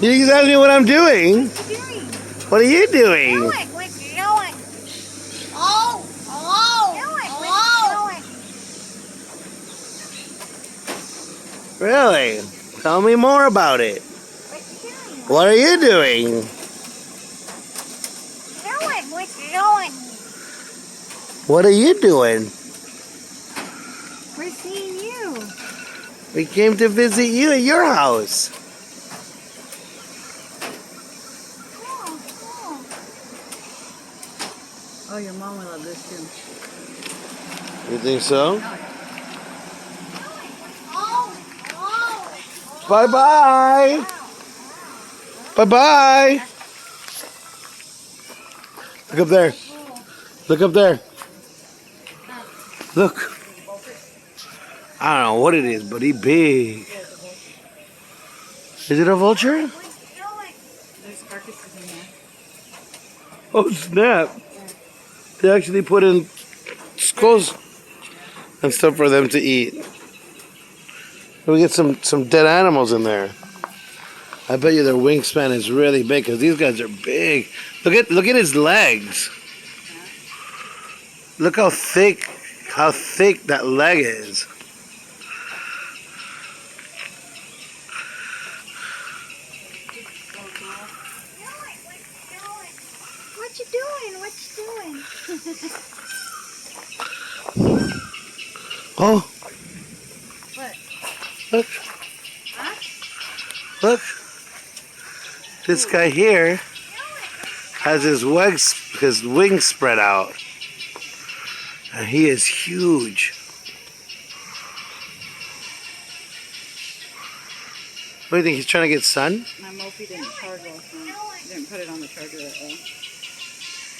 You just asked me what I'm doing. What are you doing? What are you doing? Do it. What you doing? Oh, hello. Do it. Hello. What Really? Tell me more about it. you doing? What are you doing? Do it. What you doing? What are you doing? We're seeing you. We came to visit you at your house. Oh, your mom will love this too. You think so? Oh, Bye-bye. Bye-bye. Look up there. Look up there. Look. I don't know what it is, but he's big. Is it a vulture? There's carcasses in there. Oh, snap. They actually put in skulls and stuff for them to eat. We get some dead animals in there. I bet you their wingspan is really big because these guys are big. Look at his legs. Look how thick that leg is. What you doing? What you doing? Oh, What? look, Huh? look. This guy here has his wings spread out. And he is huge. What do you think? He's trying to get sun? My Mophie didn't charge well, so I didn't put it on the charger that way.